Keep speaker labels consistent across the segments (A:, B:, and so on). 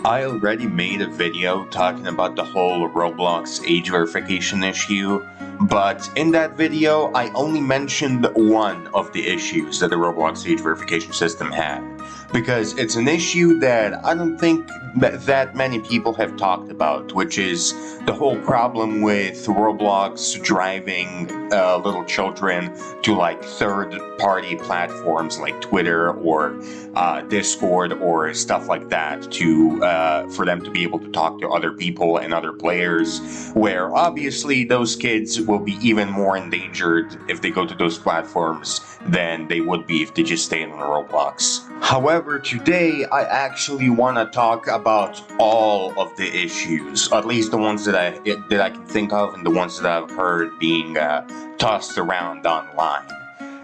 A: I already made a video talking about the whole Roblox age verification issue, but in that video I only mentioned one of the issues that the Roblox age verification system had, because it's an issue that I don't think that many people have talked about, which is the whole problem with Roblox driving little children to like third-party platforms like Twitter or Discord or stuff like that to for them to be able to talk to other people and other players, where obviously those kids will be even more endangered if they go to those platforms than they would be if they just stay in Roblox. However, today I actually want to talk about all of the issues, at least the ones that I can think of and the ones that I've heard being tossed around online.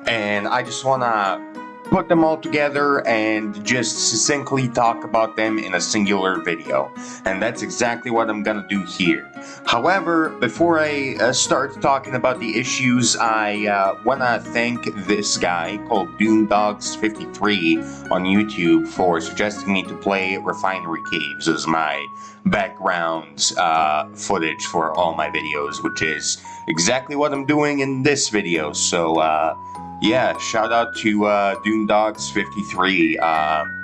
A: And I just want to put them all together and just succinctly talk about them in a singular video. And that's exactly what I'm gonna do here. However, before I start talking about the issues, I wanna thank this guy called Doomdogs53 on YouTube for suggesting me to play Refinery Caves as my background footage for all my videos, which is exactly what I'm doing in this video. So, yeah, shout out to Doomdogs53.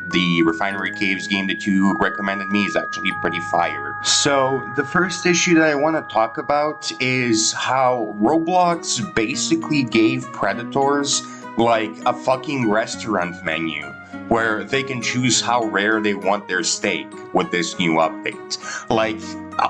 A: The Refinery Caves game that you recommended me is actually pretty fire. So, the first issue that I want to talk about is how Roblox basically gave predators like a fucking restaurant menu, where they can choose how rare they want their steak with this new update. Like,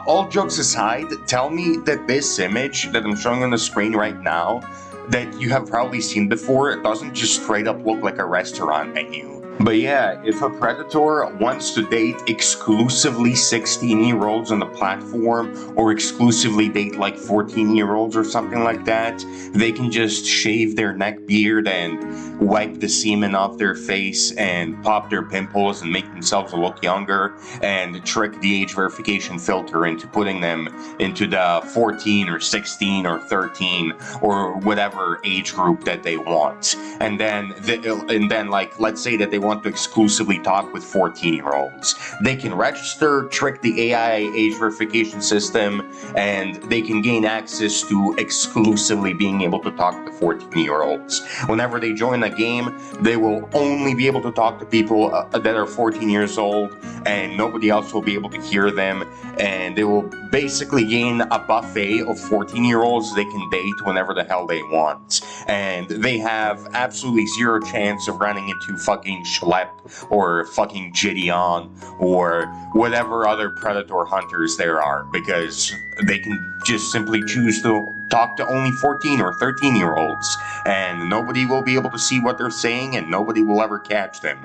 A: all jokes aside, tell me that this image that I'm showing on the screen right now that you have probably seen before, it doesn't just straight up look like a restaurant menu. But yeah, if a predator wants to date exclusively 16-year-olds on the platform, or exclusively date like 14-year-olds or something like that, they can just shave their neck beard and wipe the semen off their face and pop their pimples and make themselves look younger and trick the age verification filter into putting them into the 14 or 16 or 13 or whatever age group that they want. And then like, let's say that they want to exclusively talk with 14-year-olds. They can register, trick the AI age verification system, and they can gain access to exclusively being able to talk to 14-year-olds. Whenever they join a game, they will only be able to talk to people that are 14 years old, and nobody else will be able to hear them, and they will basically gain a buffet of 14-year-olds they can date whenever the hell they want. And they have absolutely zero chance of running into fucking Schlep or fucking Gideon or whatever other predator hunters there are, because they can just simply choose to talk to only 14 or 13-year-olds, and nobody will be able to see what they're saying, and nobody will ever catch them.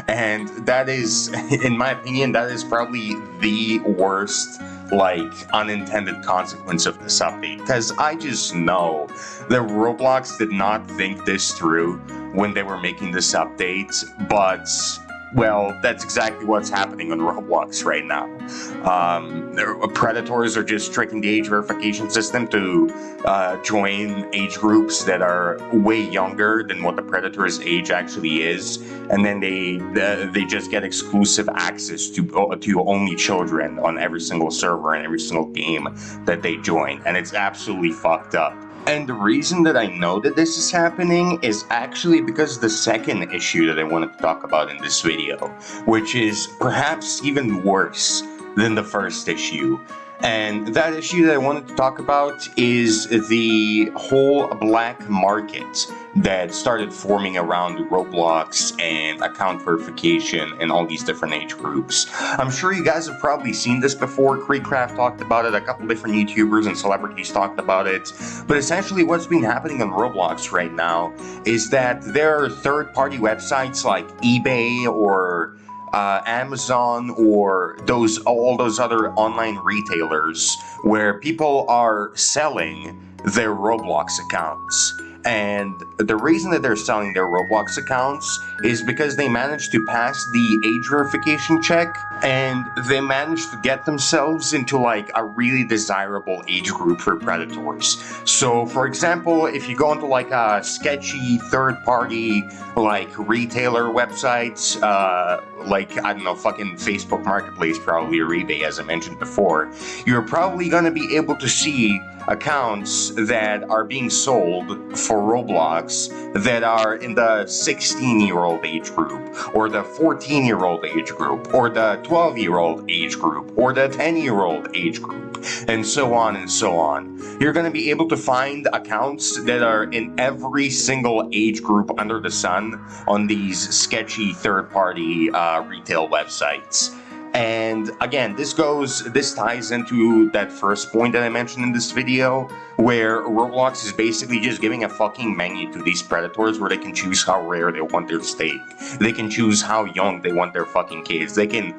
A: And that is, in my opinion, that is probably the worst, like, unintended consequence of this update, because I just know that Roblox did not think this through when they were making this update, but well, that's exactly what's happening on Roblox right now. Predators are just tricking the age verification system to join age groups that are way younger than what the predator's age actually is, and then they just get exclusive access to only children on every single server and every single game that they join, and it's absolutely fucked up. And the reason that I know that this is happening is actually because of the second issue that I wanted to talk about in this video, which is perhaps even worse than the first issue. And that issue that I wanted to talk about is the whole black market that started forming around Roblox and account verification and all these different age groups. I'm sure you guys have probably seen this before. Creecraft talked about it, a couple different YouTubers and celebrities talked about it. But essentially what's been happening on Roblox right now is that there are third-party websites like eBay or Amazon or all those other online retailers where people are selling their Roblox accounts. And the reason that they're selling their Roblox accounts is because they managed to pass the age verification check, and they managed to get themselves into like a really desirable age group for predators. So for example, if you go into like a sketchy third-party like retailer websites, like I don't know, fucking Facebook Marketplace probably, or eBay, as I mentioned before, you're probably gonna be able to see accounts that are being sold for Roblox that are in the 16-year-old age group, or the 14-year-old age group, or the 12-year-old age group, or the 10-year-old age group, and so on and so on. You're going to be able to find accounts that are in every single age group under the sun on these sketchy third-party retail websites. And again, this ties into that first point that I mentioned in this video, where Roblox is basically just giving a fucking menu to these predators where they can choose how rare they want their steak. They can choose how young they want their fucking kids. They can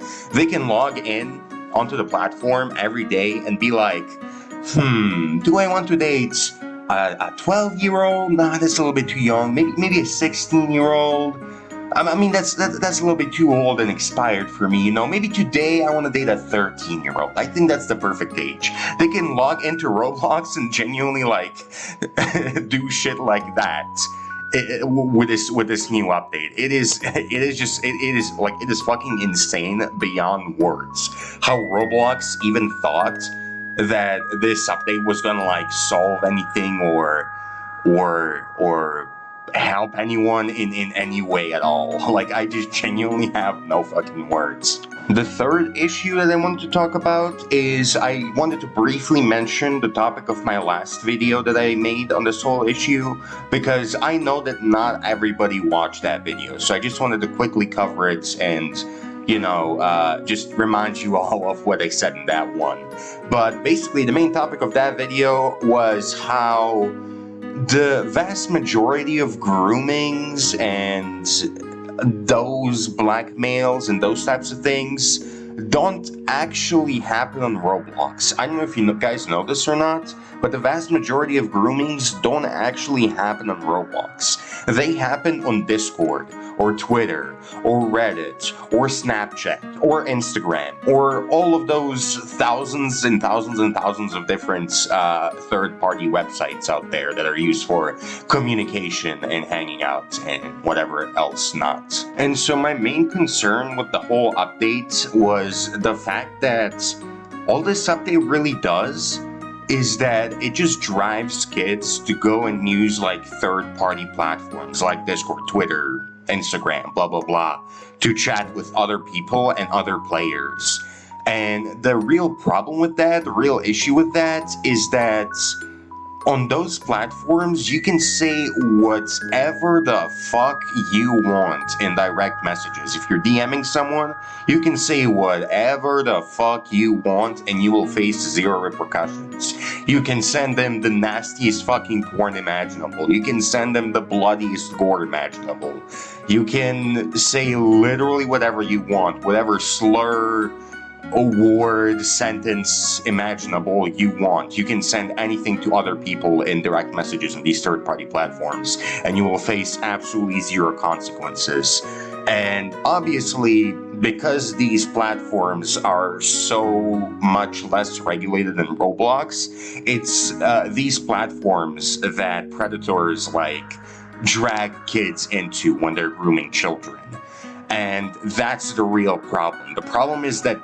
A: log in onto the platform every day and be like, do I want to date a 12-year-old? Nah, that's a little bit too young. Maybe a 16-year-old. I mean, that's a little bit too old and expired for me, you know? Maybe today I want to date a 13-year-old. I think that's the perfect age. They can log into Roblox and genuinely, like, do shit like that with this new update. It is fucking insane beyond words how Roblox even thought that this update was gonna, like, solve anything or help anyone in any way at all. Like, I just genuinely have no fucking words. The third issue that I wanted to talk about is I wanted to briefly mention the topic of my last video that I made on this whole issue, because I know that not everybody watched that video, so I just wanted to quickly cover it and, you know, just remind you all of what I said in that one. But basically, the main topic of that video was how the vast majority of groomings and those blackmails and those types of things don't actually happen on Roblox. I don't know if you guys know this or not, but the vast majority of groomings don't actually happen on Roblox. They happen on Discord, or Twitter, or Reddit, or Snapchat, or Instagram, or all of those thousands and thousands and thousands of different third-party websites out there that are used for communication and hanging out and whatever else not. And so my main concern with the whole update was the fact that all this update really does is that it just drives kids to go and use like third-party platforms like Discord, Twitter, Instagram, blah blah blah, to chat with other people and other players. And the real problem with that, the real issue with that, is that on those platforms, you can say whatever the fuck you want in direct messages. If you're DMing someone, you can say whatever the fuck you want and you will face zero repercussions. You can send them the nastiest fucking porn imaginable. You can send them the bloodiest gore imaginable. You can say literally whatever you want, whatever slur, award, sentence imaginable you want. You can send anything to other people in direct messages on these third-party platforms, and you will face absolutely zero consequences. And obviously, because these platforms are so much less regulated than Roblox, it's these platforms that predators like drag kids into when they're grooming children. And that's the real problem. The problem is that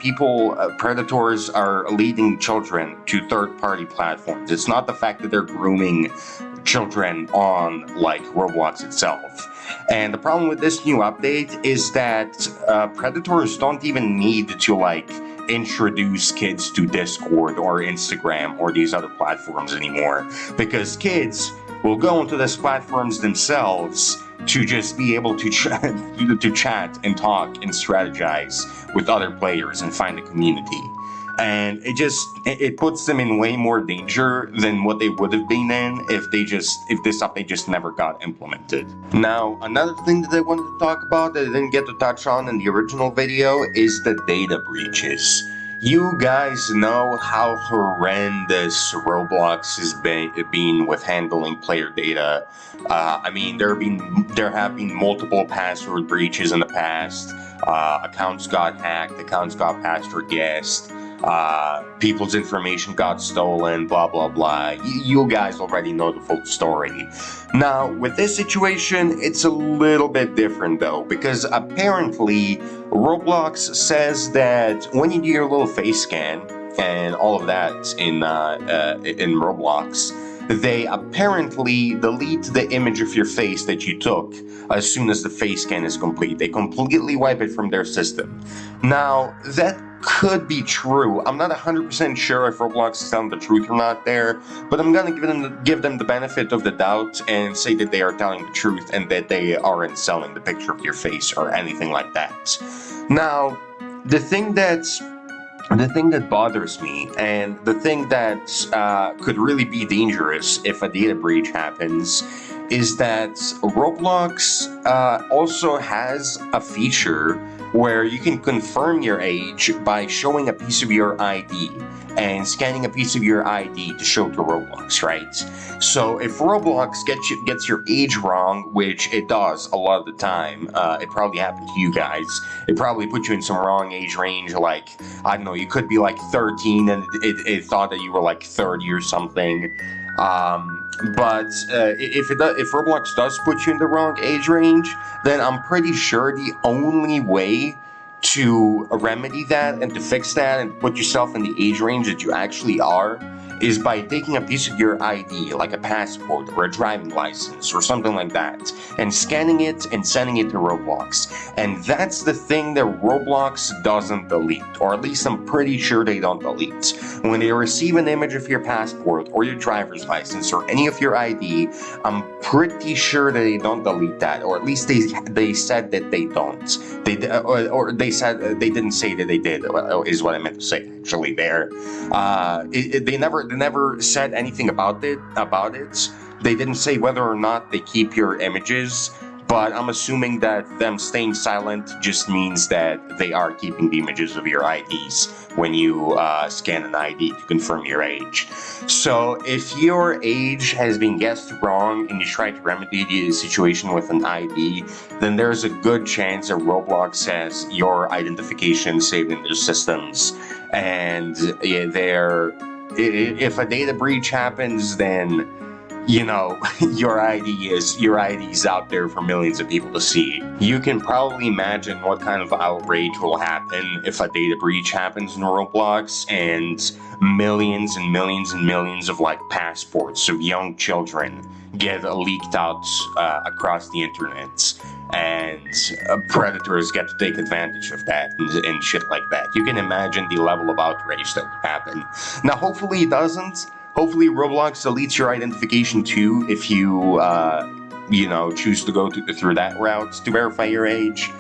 A: predators are leading children to third-party platforms. It's not the fact that they're grooming children on, like, Roblox itself. And the problem with this new update is that predators don't even need to, like, introduce kids to Discord or Instagram or these other platforms anymore, because kids will go into these platforms themselves to just be able to chat and talk and strategize with other players and find a community. And it puts them in way more danger than what they would have been in if this update just never got implemented. Now, another thing that I wanted to talk about that I didn't get to touch on in the original video is the data breaches. You guys know how horrendous Roblox has been with handling player data. I mean, there have been multiple password breaches in the past. Accounts got hacked, accounts got password guessed, people's information got stolen, blah blah blah. You guys already know the full story. Now, with this situation, it's a little bit different though, because apparently Roblox says that when you do your little face scan and all of that in Roblox, they apparently delete the image of your face that you took as soon as the face scan is complete. They completely wipe it from their system. Now, that could be true. I'm not 100% sure if Roblox is telling the truth or not there, but I'm gonna give them the benefit of the doubt and say that they are telling the truth and that they aren't selling the picture of your face or anything like that. Now, the thing that bothers me, and the thing that could really be dangerous if a data breach happens, is that Roblox also has a feature where you can confirm your age by showing a piece of your ID and scanning a piece of your ID to show to Roblox, right? So if Roblox gets your age wrong, which it does a lot of the time, it probably happened to you guys. It probably put you in some wrong age range, like, I don't know, you could be like 13 and it thought that you were like 30 or something. But if Roblox does put you in the wrong age range, then I'm pretty sure the only way to remedy that and to fix that and put yourself in the age range that you actually are is by taking a piece of your ID, like a passport or a driving license or something like that, and scanning it and sending it to Roblox. And that's the thing that Roblox doesn't delete, or at least I'm pretty sure they don't delete. When they receive an image of your passport or your driver's license or any of your ID, I'm pretty sure that they don't delete that, or at least they said that they don't. Or they said they didn't say that they did, is what I meant to say actually there. They never said anything about it. They didn't say whether or not they keep your images, but I'm assuming that them staying silent just means that they are keeping the images of your IDs when you scan an ID to confirm your age. So if your age has been guessed wrong and you try to remedy the situation with an ID, then there's a good chance that Roblox has your identification saved in their systems. And if a data breach happens, then your ID's out there for millions of people to see. You can probably imagine what kind of outrage will happen if a data breach happens in Roblox and millions and millions and millions of passports of young children get leaked out across the internet, and predators get to take advantage of that and shit like that. You can imagine the level of outrage that would happen. Now, hopefully it doesn't. Hopefully Roblox deletes your identification too if you, choose to go through that route to verify your age.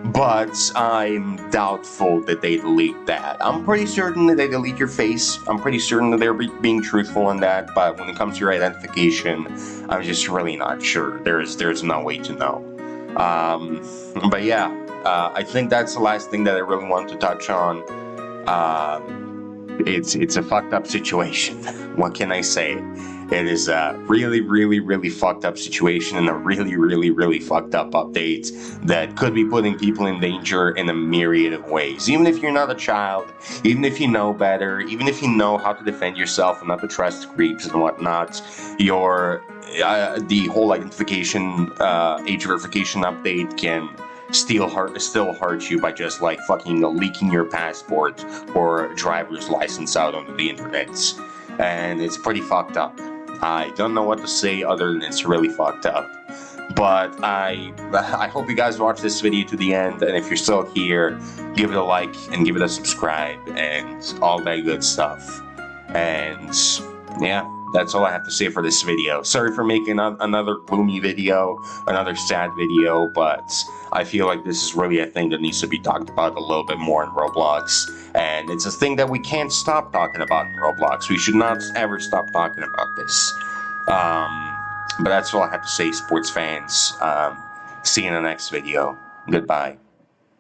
A: But I'm doubtful that they delete that. I'm pretty certain that they delete your face. I'm pretty certain that they're being truthful in that. But when it comes to your identification, I'm just really not sure. There's no way to know. But yeah, I think that's the last thing that I really want to touch on. It's a fucked up situation. What can I say? It is a really, really, really fucked up situation and a really, really, really fucked up update that could be putting people in danger in a myriad of ways. Even if you're not a child, even if you know better, even if you know how to defend yourself and not to trust creeps and whatnot, the whole identification, age verification update can still hurt you by just fucking leaking your passport or driver's license out onto the internet. And it's pretty fucked up. I don't know what to say other than it's really fucked up. But I hope you guys watch this video to the end, and if you're still here, give it a like and give it a subscribe and all that good stuff. And yeah, that's all I have to say for this video. Sorry for making another gloomy video, another sad video, but I feel like this is really a thing that needs to be talked about a little bit more in Roblox. And it's a thing that we can't stop talking about in Roblox. We should not ever stop talking about this. But that's all I have to say, sports fans. See you in the next video. Goodbye.